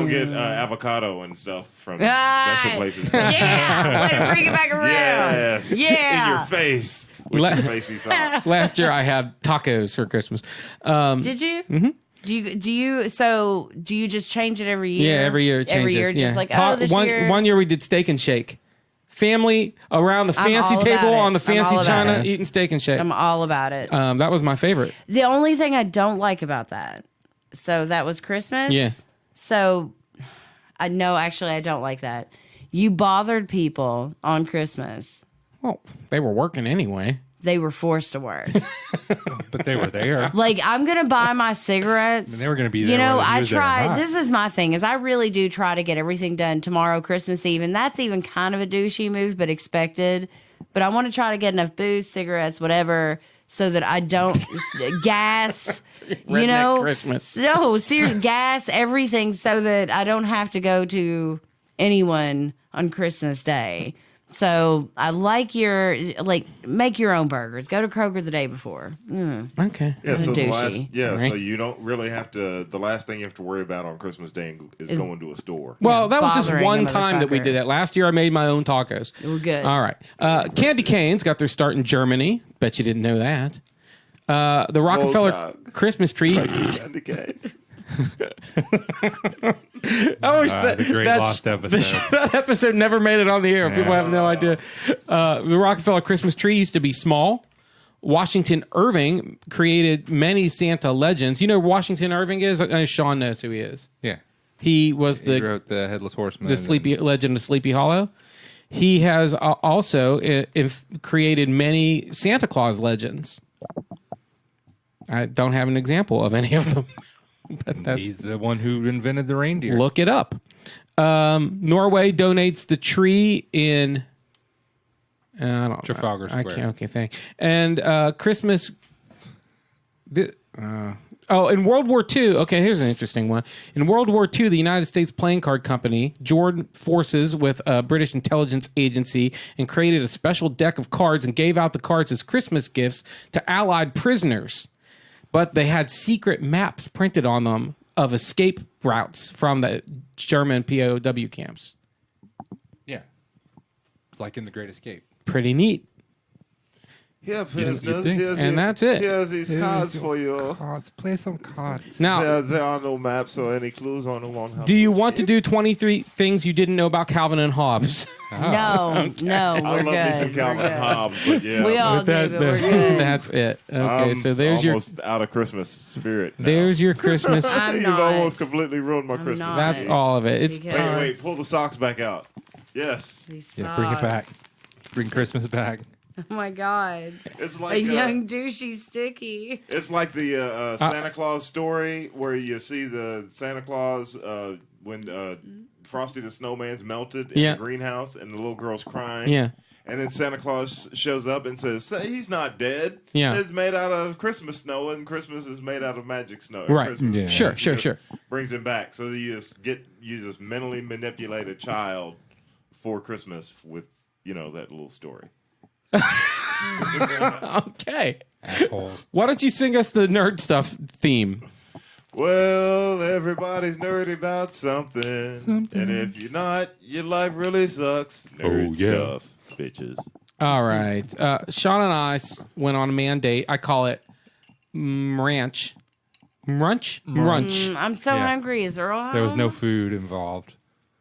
get avocado and stuff from special places. Yeah. Way to bring it back around. Yes. Yeah. In your face with La- your facey socks. Last year I had tacos for Christmas. Did you? Mm-hmm. Do you just change it every year? Yeah, every year it changes. Every year, yeah. just like, this one, year. one year we did steak and shake. Family around the I'm fancy all about table it. on the I'm fancy all about china it. eating steak and shake. I'm all about it. That was my favorite. The only thing I don't like about that, so that was Christmas. Yeah. So, I don't like that. You bothered people on Christmas. Well, they were working anyway. they were forced to work. But they were there. Like, I'm going to buy my cigarettes. And they were going to be there. You know, whether he I was there or try. not. This is my thing, is I really do try to get everything done tomorrow, Christmas Eve. And that's even kind of a douchey move, but expected. But I want to try to get enough booze, cigarettes, whatever, so that I don't gas, you know, Christmas. No, seriously, gas everything so that I don't have to go to anyone on Christmas Day. So I like make your own burgers. Go to Kroger the day before. Okay. Yeah, so douchey. so you don't really have to. The last thing you have to worry about on Christmas Day is going to a store. Well, that was just bothering one a time that we motherfucker. did that. Last year, I made my own tacos. We're good. All right. Candy canes got their start in Germany. Bet you didn't know that. The Rockefeller dog. Christmas tree. Candy cane. The great lost episode. That episode never made it on the air. People have no idea. The Rockefeller Christmas tree used to be small. Washington Irving created many Santa legends. You know who Washington Irving is? Sean knows who he is. Yeah. He was He the wrote the Headless Horseman. Legend of Sleepy Hollow. He has also created many Santa Claus legends. I don't have an example of any of them. But He's the one who invented the reindeer. look it up. Norway donates the tree in I don't Trafalgar I Square. can't. Okay, thank. And Christmas. In World War II. Okay, here's an interesting one. In World War II, the United States Playing Card Company joined forces with a British intelligence agency and created a special deck of cards and gave out the cards as Christmas gifts to Allied prisoners. But they had secret maps printed on them of escape routes from the German POW camps. Yeah. It's like in The Great Escape. Pretty neat. Yeah, Yes, you prisoners. think. And that's it. Here's these cards for you. Cards. Play some cards. Now, There are no maps or any clues on them on how. do you want to do 23 things you didn't know about Calvin and Hobbes? No, no, I we're love good. me some Calvin We're and good. Hobbes, but yeah, We all do, but we're good. That's it. Okay, I'm so there's your almost out of Christmas spirit. now. there's your Christmas. I'm You've not. almost completely ruined my Christmas. not. That's all of it. It's Because- Wait, pull the socks back out. Yes, These Yeah, bring it back. socks. Bring Christmas back. Oh my god. it's A like young douchey sticky. it's like the Santa Claus story where you see the Santa Claus when Frosty the Snowman's melted in Yeah. the greenhouse and the little girl's crying. yeah. And then Santa Claus shows up and says, he's not dead. Yeah. It's made out of Christmas snow, and Christmas is made out of magic snow. Right. Christmas Yeah. Sure, just sure. brings him back. So you just mentally manipulate a child for Christmas with, that little story. Okay. Assholes. Why don't you sing us the nerd stuff theme? Well, everybody's nerdy about something. And if you're not, your life really sucks. Nerd stuff, bitches. All right. Sean and I went on a man date. I call it ranch. Brunch? Brunch. I'm so Yeah. hungry. Is Earl home? There was no food involved.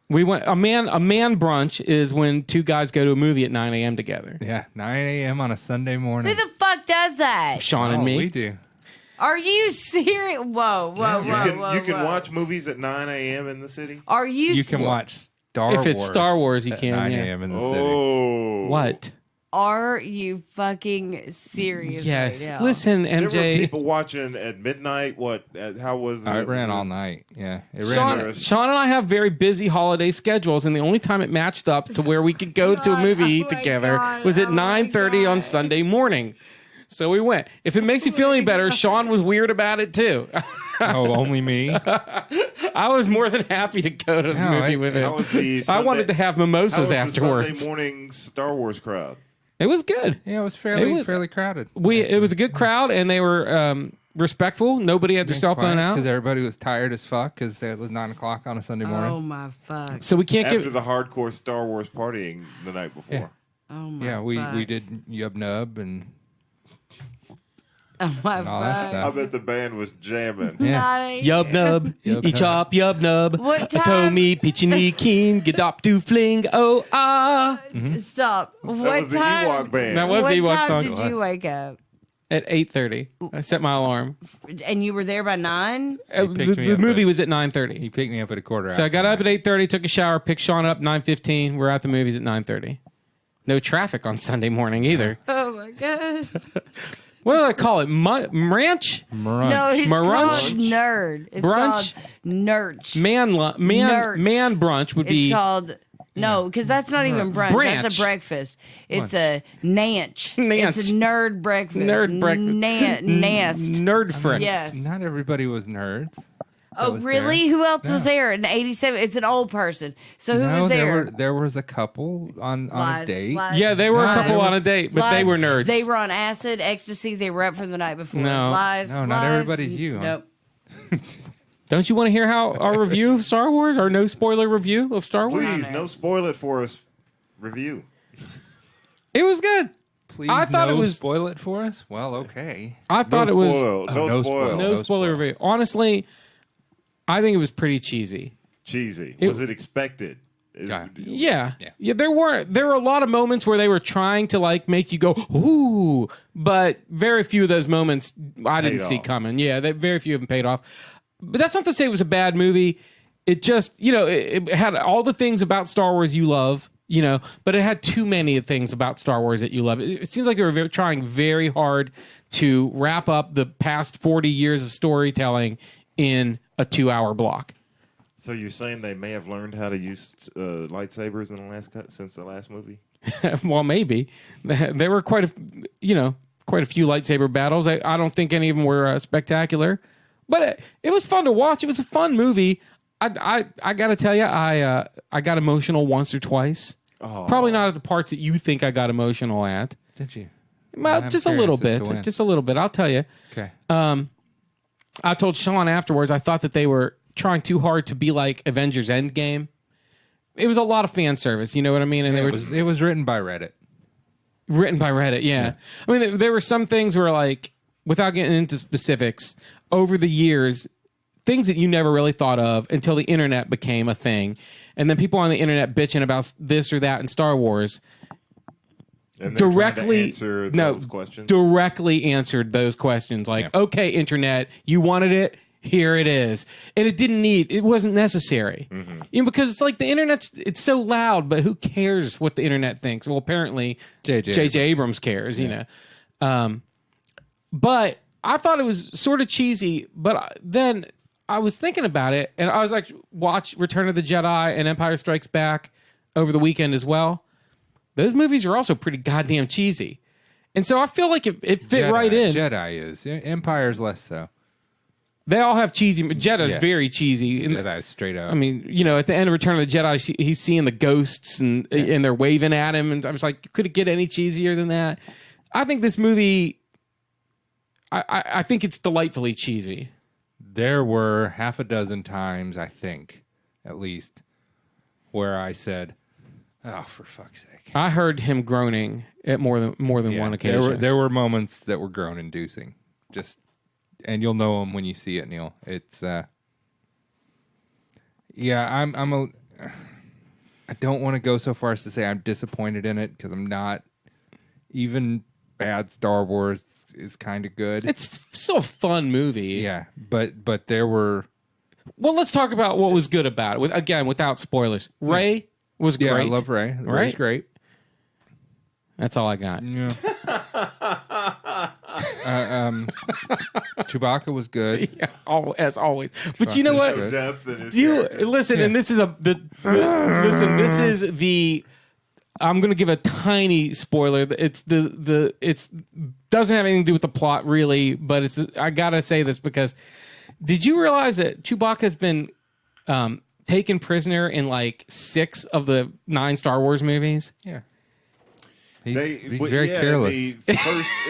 We went a man brunch is when two guys go to a movie at 9 a.m. together. Yeah, 9 a.m. on a Sunday morning. Who the fuck does that? Sean and me. We do. Are you serious? Whoa, whoa, You whoa, can, whoa, you can whoa. watch movies at 9 a.m. in the city? Are you? You can watch Star Wars. If it's Star Wars, you at can, 9 yeah. a.m. in the city. Oh. What? Are you fucking serious? Yes. Right now? Listen, There were MJ. people watching at midnight. What? How was It ran all night. Yeah, it ran. Sean and I have very busy holiday schedules, and the only time it matched up to where we could go to a God, movie oh my together God, was at oh my 9:30 on God. Sunday morning. So we went. If it makes you feel any better, Sean was weird about it too. Oh, only me. I was more than happy to go to the No, movie with How him. was the I Sunday, wanted to have how was mimosas the afterwards. Sunday morning Star Wars crowd? It was good. Yeah, it was fairly It was- fairly crowded. It was a good crowd, and they were respectful. Nobody had their cell phone out, because everybody was tired as fuck because it was 9 o'clock on a Sunday morning. Oh my fuck. so we can't After give. the hardcore Star Wars partying the night before. Yeah. Oh my. Yeah, we fuck. did Yub Nub and Oh my all that fuck. I stuff. bet the band was jamming. Yeah. Nice. Yub nub, Yub eat nub. chop, yub nub. What time? Atomi, pitchini, keen, gedop, do fling, oh ah. Stop. That What was the time? Ewok band. That was what the Ewok time song. did you wake up? At 8:30, I set my alarm. And you were there by 9? The, picked me the up movie at- was at He 9:30. picked me up at a quarter. So I got up at 8:30, took a shower, picked Sean up 9:15. We're at the movies at 9:30. No traffic on Sunday morning either. Oh my god. What do I call it? Ranch? No, it's Brunch? called nerd. It's Brunch? called nurch. Man brunch would be It's called no, because that's not even brunch. Branch. That's a breakfast. It's a nanch. Nanch. It's a nerd breakfast. Nerd breakfast. Nast. Nerd friends. Yes. Not everybody was nerds. Oh, was really? there. Who else was there in '87? It's an old person. So who No, was there? there was a couple on a Lies, date. lies, Yeah, they were a lies, couple on a date, but they lies. were nerds. They were on acid, ecstasy. They were up from the night before. No. Lies. No, not lies. everybody's you, huh? Nope. Don't you want to hear how our review of Star Wars, our no spoiler review of Star Wars? Please, no spoil it for us. Review. It was good. Please, I thought it was- spoil it for us. Well, okay. I thought it was spoil. No no spoil. spoil. no spoiler review. Honestly, I think it was pretty cheesy. Cheesy. It- Was it expected? Yeah. There were a lot of moments where they were trying to like make you go ooh, but very few of those moments I didn't Paid see off. coming. Yeah, very few of them paid off. But that's not to say it was a bad movie. It just it had all the things about Star Wars you love. But it had too many things about Star Wars that you love. It seems like they were trying very hard to wrap up the past 40 years of storytelling in a 2-hour block. So you're saying they may have learned how to use lightsabers in the since the last movie? Well, maybe there were quite a few lightsaber battles. I don't think any of them were spectacular, but it was fun to watch. It was a fun movie. I got to tell you, I got emotional once or twice. Oh. Probably not at the parts that you think I got emotional at. Did you? Well, I'm just a little curious as bit. to when. Just a little bit. I'll tell you. Okay. I told Sean afterwards I thought that they were trying too hard to be like Avengers Endgame. It was a lot of fan service, you know what I mean? And they were It was written by Reddit. written by Reddit, yeah. I mean, there were some things where, like, without getting into specifics, over the years, things that you never really thought of until the internet became a thing. And then people on the internet bitching about this or that in Star Wars And they're trying to directly answer those questions. directly answered those questions. Like, okay, internet, you wanted it, here it is. And it wasn't necessary. Because it's like the it's so loud, but who cares what the internet thinks? Well, apparently J.J. Abrams cares, you know. But I thought it was sort of cheesy, but then I was thinking about it, and I was like, watch Return of the Jedi and Empire Strikes Back over the weekend as well. Those movies are also pretty goddamn cheesy. And so I feel like it fit right in. Jedi is. Empire's less so. They all have cheesy. Jedi's Yeah. very cheesy. And, Jedi's straight up. I mean, at the end of Return of the Jedi, he's seeing the ghosts and they're waving at him. And I was like, could it get any cheesier than that? I think this movie, I think it's delightfully cheesy. There were half a dozen times, I think, at least, where I said, "Oh, for fuck's sake!" I heard him groaning at more than one occasion. There were moments that were groan-inducing. And you'll know them when you see it, Neil. It's, I don't want to go so far as to say I'm disappointed in it because I'm not. Even bad Star Wars is kind of good. It's still a fun movie. Yeah, but there were. Well, let's talk about what was good about it. Again, without spoilers. Rey was great. Yeah, I love Rey. Rey's Right? great. That's all I got. Yeah. Chewbacca was good. Yeah, as always. But you know what? Good. Depth in his Do you character. listen? And this is listen. This is the. I'm going to give a tiny spoiler. It's it's doesn't have anything to do with the plot really, but it's. I gotta say this because did you realize that Chewbacca has been taken prisoner in like 6 of the 9 Star Wars movies? Yeah. He's very careless. In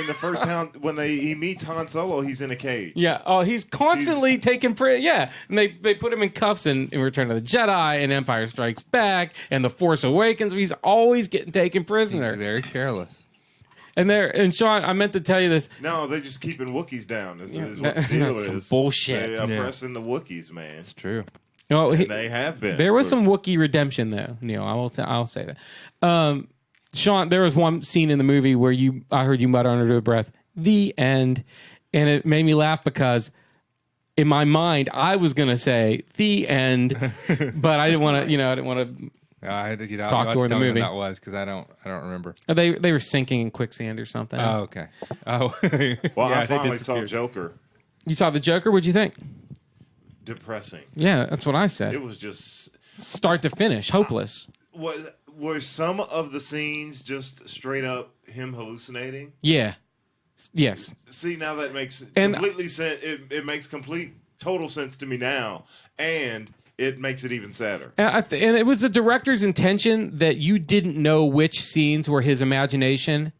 the first town when he meets Han Solo, he's in a cage. Yeah. Oh, he's constantly taken Yeah, and they put him in cuffs in Return of the Jedi and Empire Strikes Back and The Force Awakens. He's always getting taken prisoner. He's very careless. And Sean, I meant to tell you this. No, they're just keeping Wookiees down. Is what the deal That's some is. bullshit. They oppressing the Wookiees, man. It's true. No, They have been. there was some Wookiee redemption though, Neil. I'll say that. Sean, there was one scene in the movie where I heard you mutter under your breath, "The end," and it made me laugh because in my mind I was gonna say "the end," but I didn't want to. I didn't want to talk during the movie. That was because I don't remember. They were sinking in quicksand or something. Oh, okay. Oh, Well, yeah, I finally they saw disappeared. Joker. You saw the Joker? What'd you think? Depressing. Yeah, that's what I said. It was just Start to finish, hopeless. were some of the scenes just straight up him hallucinating? Yeah. Yes. See, now that makes And- completely sense. It makes total sense to me now, and it makes it even sadder. And it was the director's intention that you didn't know which scenes were his imagination.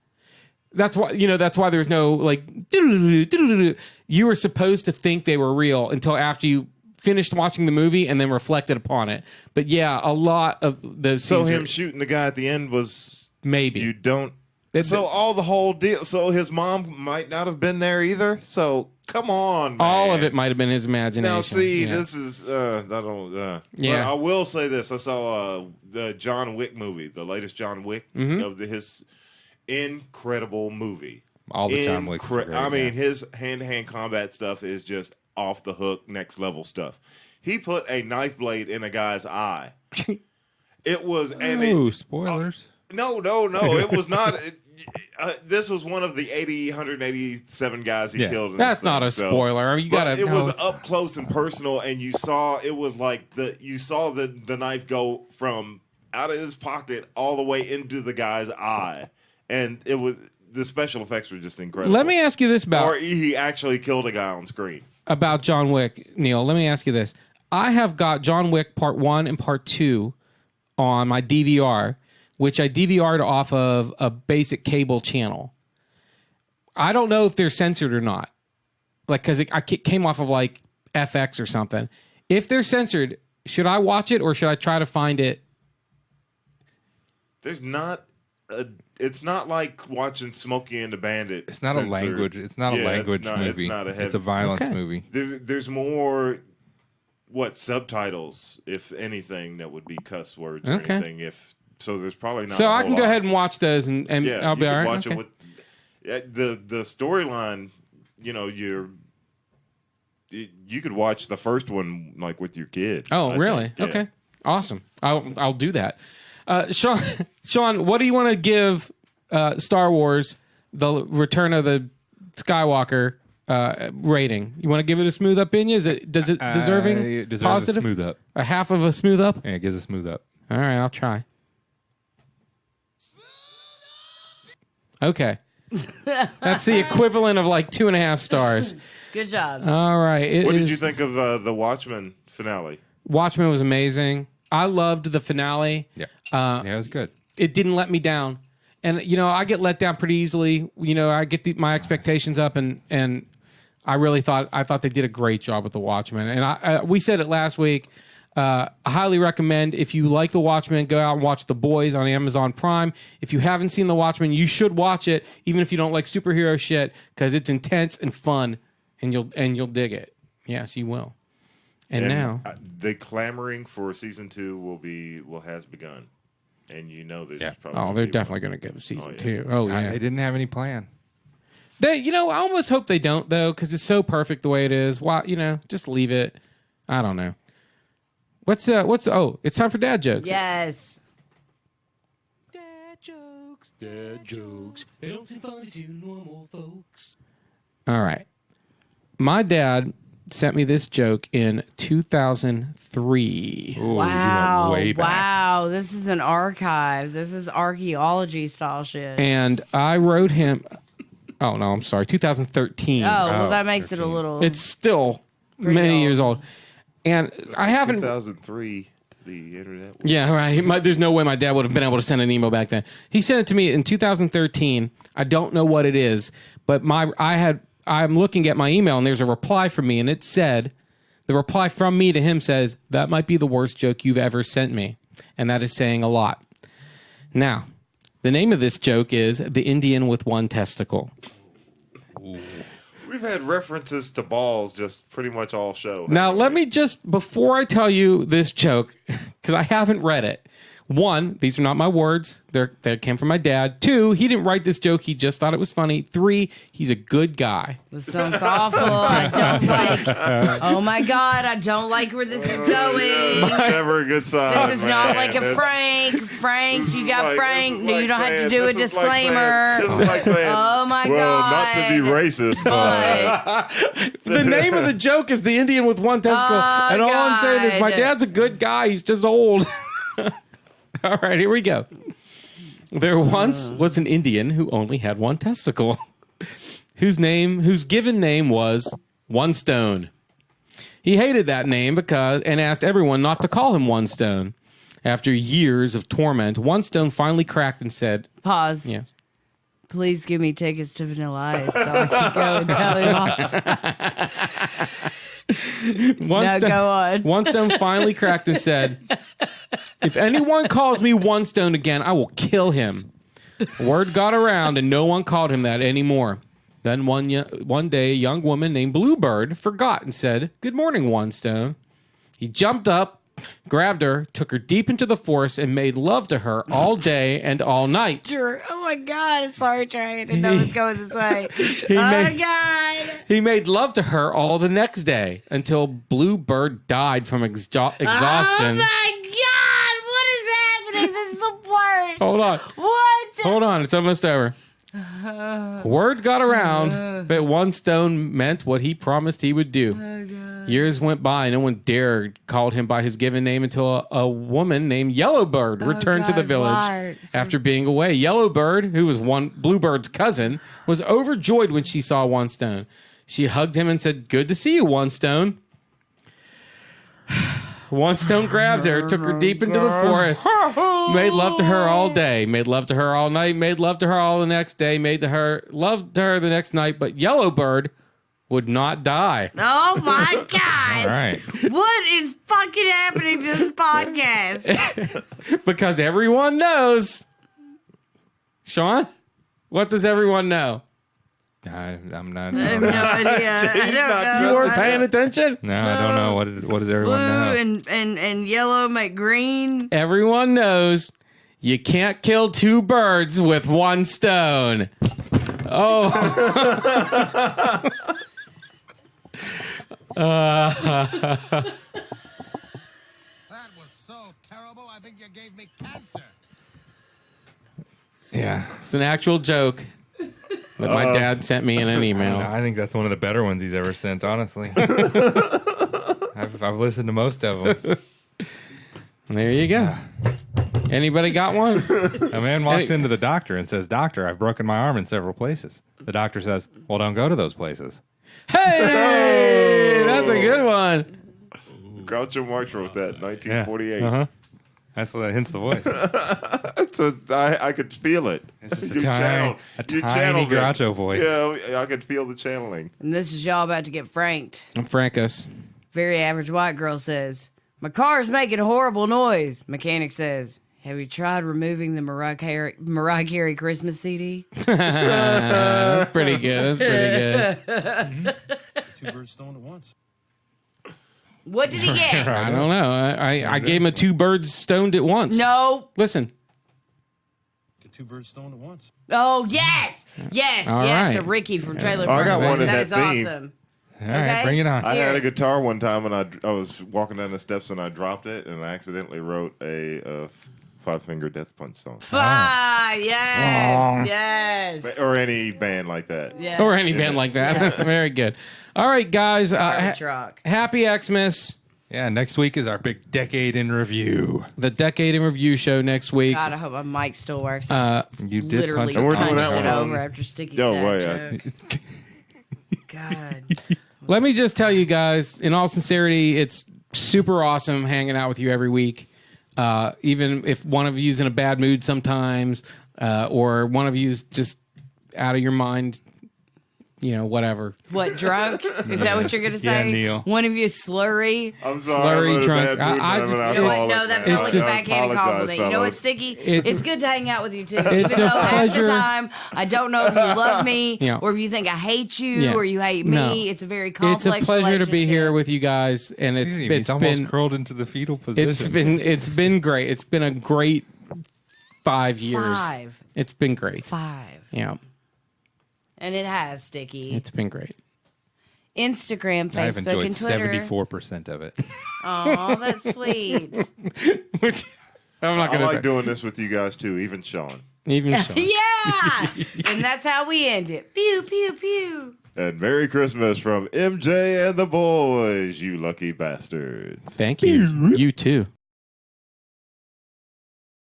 That's why there's no like you were supposed to think they were real until after you finished watching the movie and then reflected upon it. But yeah, a lot of the So scenes him shooting the guy at the end was maybe you don't. So all the whole deal. So his mom might not have been there either. So come on, man. all of it might have been his imagination. Now see, Yeah. this is I don't. Yeah. But I will say this: I saw the John Wick movie, the latest John Wick of his incredible movie. All the John Wicks are great, I mean, yeah. his hand-to-hand combat stuff is just off the hook, next level stuff. He put a knife blade in a guy's eye. It was Ooh, spoilers. No, it was not. This was one of the 187 guys he killed. In That's this not thing, a spoiler. I mean, you gotta. It was up close and personal, and you saw it was like you saw the knife go from out of his pocket all the way into the guy's eye, and it was the special effects were just incredible. Let me ask you this or he actually killed a guy on screen. about John Wick, Neil. Let me ask you this. I have got John Wick Part 1 and Part 2 on my DVR, which I DVR'd off of a basic cable channel. I don't know if they're censored or not. Like, because I came off of like FX or something. If they're censored, should I watch it or should I try to find it? There's not. It's not like watching Smokey and the Bandit. It's not censored. a language. It's not a language movie. It's not a heavy. It's a violence Okay. movie. There's more. What subtitles, if anything, that would be cuss words or Okay. anything. So there's probably not. So a I whole can go lot. ahead and watch those and Yeah, I'll be you all can right. watch Okay. it with the storyline. You know, you could watch the first one like with your kid. Oh, I really? think. Yeah. Okay. Awesome. I'll do that. Sean, what do you want to give Star Wars: The Return of the Skywalker rating? You want to give it a smooth up in you? Does it deserving? It deserves positive? a smooth up. A half of a smooth up? Yeah, it gives a smooth up. All right, I'll try. Okay. That's the equivalent of like 2.5 stars. Good job. All right. What did you think of the Watchmen finale? Watchmen was amazing. I loved the finale. Yeah, yeah, it was good. It didn't let me down. And, I get let down pretty easily. I get my expectations up, and I really thought they did a great job with The Watchmen. And we said it last week. I highly recommend, if you like The Watchmen, go out and watch The Boys on Amazon Prime. If you haven't seen The Watchmen, you should watch it, even if you don't like superhero shit, because it's intense and fun, and you'll dig it. Yes, you will. And now the clamoring for season 2 has begun, and there's probably they're definitely going to get a season 2. Oh God, yeah, they didn't have any plan. I almost hope they don't though, because it's so perfect the way it is. Why, just leave it. I don't know. It's time for dad jokes. Yes. Dad jokes. They don't seem funny to normal folks. All right. My dad sent me this joke in 2003. Ooh, you Wow. went way back. Wow. This is an archive. This is archaeology style shit. And I wrote him. Oh, no, I'm sorry. 2013. Oh, well, Oh, that makes it a 13. little. It's still Pretty many old. years old. And I haven't. 2003, the internet. Yeah, right. There's no way my dad would have been able to send an email back then. He sent it to me in 2013. I don't know what it is, but I'm looking at my email and there's a reply from me, and it said, the reply from me to him says, "That might be the worst joke you've ever sent me," and that is saying a lot. Now, the name of this joke is "The Indian with One Testicle." We've had references to balls just pretty much all show. Now, let me just, before I tell you this joke, because I haven't read it, 1, these are not my words. They came from my dad. 2, he didn't write this joke. He just thought it was funny. 3, he's a good guy. This sounds awful. I don't like. Oh my God, I don't like where this is going. It's never a good sign. This is man. not like a It's- Frank. Frank, you got like- Frank. this is No, like you don't have to saying- do a this is like saying- disclaimer. This is like saying, Oh my well, God. not to be racist, but The name of the joke is the Indian with one testicle. Oh, and all I'm saying is my God. dad's a good guy. He's just old. All right, here we go. There once was an Indian who only had one testicle, whose given name was One Stone. He hated that name and asked everyone not to call him One Stone. After years of torment, One Stone finally cracked and said, Pause. yes. Please give me tickets to Vanilla Ice so I can go and tell him off. Go on. One Stone finally cracked and said, if anyone calls me One Stone again, I will kill him. Word got around and no one called him that anymore. Then one day, a young woman named Bluebird forgot and said, good morning, One Stone. He jumped up, grabbed her, took her deep into the forest, and made love to her all day and all night. Sure. Oh my God. I'm sorry, Trey. I didn't know it was going this way. made- God. He made love to her all the next day until Bluebird died from exhaustion. Oh my God. What is happening? This is the worst. Hold on. What? Hold on, it's almost over. Word got around that One Stone meant what he promised he would do. Years went by, no one dared call him by his given name until a woman named Yellowbird returned to the God, village why? after being away. Yellowbird, who was Bluebird's cousin, was overjoyed when she saw One Stone. She hugged him and said, good to see you, One Stone. One Stone grabbed her, took her deep into the forest, made love to her all day, made love to her all night, made love to her all the next day, loved her the next night, but Yellowbird would not die. Oh my All God. right. What is fucking happening to this podcast? Because everyone knows. Sean, what does everyone know? I'm not. I have no idea. I don't not- know. You weren't paying attention? No, I don't know. What does everyone know? Blue and yellow make green. Everyone knows you can't kill two birds with one stone. Oh. That was so terrible, I think you gave me cancer. Yeah. It's an actual joke that my dad sent me in an email. I think that's one of the better ones he's ever sent, honestly. I've listened to most of them. There you go. Anybody got one? A man walks into the doctor and says, "Doctor, I've broken my arm in several places." The doctor says, "Well, don't go to those places." Hey, that's a good one. Groucho Marx wrote that, 1948. Uh-huh. That's what hence the voice. So I could feel it. It's just You a you tiny channeled it. Groucho voice. Yeah, I could feel the channeling. And this is y'all about to get franked. I'm Frankus. Very average white girl says, "My car's making a horrible noise." Mechanic says, "Have you tried removing the Mariah Carey Christmas CD?" That's pretty good. That's pretty good. Two birds stoned at once. What did he get? I don't know. I gave him a two birds stoned at once. No. Listen. Get two birds stoned at once. Oh, yes. Yes. All yes. right. So Ricky from Trailer Oh, I Park got Boys. one in That that is theme. awesome. All right, Okay. bring it on. I Here. had a guitar one time and I was walking down the steps and I dropped it and I accidentally wrote a five-finger death punch song. Ah, yes. Yes. Or any band like that. Yeah. Or any band like that. Very good. All right, guys. Garbage rock. Happy Xmas. Yeah, next week is our big decade in review. The Decade in Review show next week. God, I hope my mic still works. You did Literally punch And we're doing punched that it one over on- after sticky Yo, stab wait, joke. God. Let me just tell you guys, in all sincerity, it's super awesome hanging out with you every week. Even if one of you's in a bad mood sometimes, or one of you's just out of your mind whatever. What, drunk? Is that what you're gonna Yeah, say? Neil. One of you slurry. I'm sorry. Slurry I'm in a drunk. bad mood I now, just- and You know what? apologize, No, that man. felt It's like a just- backhanded apologize, compliment. You know what, fellas. Sticky? It's- It's good to hang out with you too. It's Even a though half the pleasure. time I don't know if you love me Yeah. or if you think I hate you Yeah. or you hate me. No. It's a very complex It's a pleasure to be here relationship. with you guys, and He's it's almost been curled into the fetal position. it's been great. It's been a great 5 years. 5. It's been great. 5. Yeah, And it has, Sticky. it's been great. Instagram, I've Facebook, enjoyed and Twitter. 74% of it. Oh, that's sweet. Which I'm not I gonna like say. doing this with you guys too, even Sean. Even Sean. Yeah! And that's how we end it. Pew, pew, pew. And Merry Christmas from MJ and the boys, you lucky bastards. Thank you. You too.